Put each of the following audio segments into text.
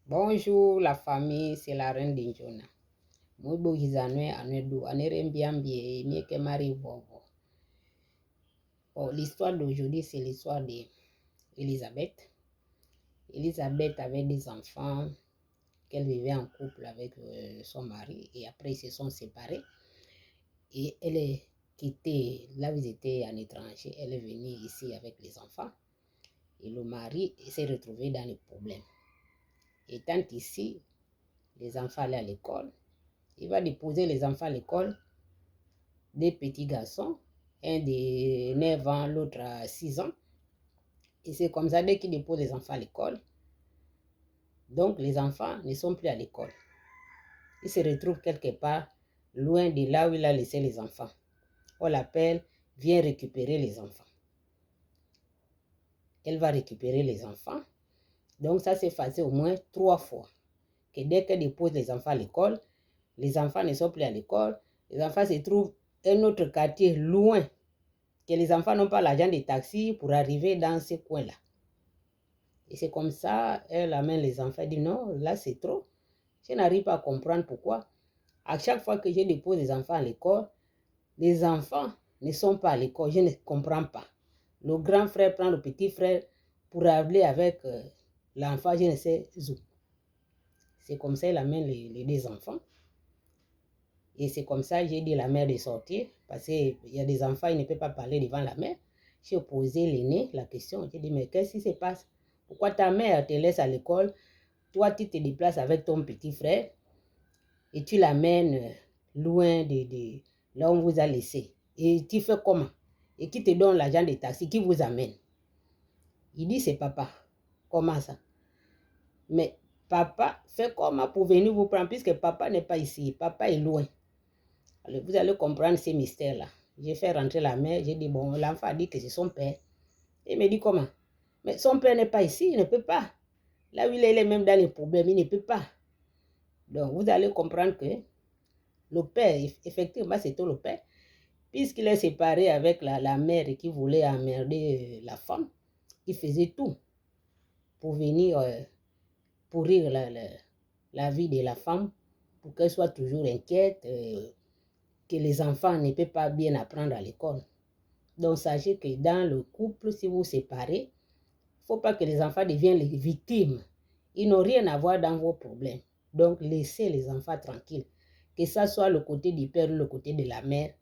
Bonjour la famille, c'est la reine d'Injona. Moi, Bohizanwe, Anedu, Anerembiambie, Mieke Marie Vovo. Bon, l'histoire d'aujourd'hui, c'est l'histoire d'Elisabeth. Elisabeth avait des enfants qu'elle vivait en couple avec son mari et après ils se sont séparés. Et elle est quittée, là où ils étaient en étranger, elle est venue ici avec les enfants. Et le mari s'est retrouvé dans les problèmes. Étant ici, les enfants allaient à l'école. Il va déposer les enfants à l'école, des petits garçons, un de 9 ans, l'autre à 6 ans. Et c'est comme ça, dès qu'il dépose les enfants à l'école, donc les enfants ne sont plus à l'école. Ils se retrouvent quelque part, loin de là où il a laissé les enfants. On l'appelle, viens récupérer les enfants. Elle va récupérer les enfants. Donc ça s'est passé au moins 3 fois. Que dès qu'elle dépose les enfants à l'école, les enfants ne sont plus à l'école. Les enfants se trouvent un autre quartier loin, que les enfants n'ont pas l'argent des taxis pour arriver dans ce coin-là. Et c'est comme ça, elle amène les enfants, elle dit non, là c'est trop. Je n'arrive pas à comprendre pourquoi. À chaque fois que je dépose les enfants à l'école, les enfants ne sont pas à l'école, je ne comprends pas. Le grand frère prend le petit frère pour aller avec l'enfant, je ne sais où. C'est comme ça, elle amène les deux enfants. Et c'est comme ça, j'ai dit à la mère de sortir, parce qu'il y a des enfants, ils ne peuvent pas parler devant la mère. J'ai posé l'aîné la question, j'ai dit, mais qu'est-ce qui se passe? Pourquoi ta mère te laisse à l'école? Toi, tu te déplaces avec ton petit frère et tu l'amènes loin de là où on vous a laissé. Et tu fais comment? Et qui te donne l'argent de taxi? Qui vous amène? Il dit, c'est papa. Comment ça? Mais papa fait comment pour venir vous prendre, puisque papa n'est pas ici, papa est loin. Alors, vous allez comprendre ces mystères-là. J'ai fait rentrer la mère, j'ai dit, bon, l'enfant a dit que c'est son père. Il me dit, comment? Mais son père n'est pas ici, il ne peut pas. Là où il est même dans les problèmes, il ne peut pas. Donc, vous allez comprendre que le père, effectivement, c'était le père, puisqu'il est séparé avec la mère qui voulait emmerder la femme, il faisait tout pour venir pourrir la vie de la femme, pour qu'elle soit toujours inquiète, que les enfants ne peuvent pas bien apprendre à l'école. Donc, sachez que dans le couple, si vous vous séparez, il ne faut pas que les enfants deviennent les victimes. Ils n'ont rien à voir dans vos problèmes. Donc, laissez les enfants tranquilles. Que ça soit le côté du père ou le côté de la mère.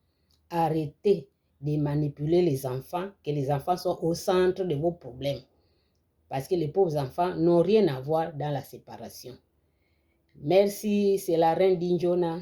Arrêtez de manipuler les enfants, que les enfants soient au centre de vos problèmes. Parce que les pauvres enfants n'ont rien à voir dans la séparation. Merci, c'est la reine d'Injona.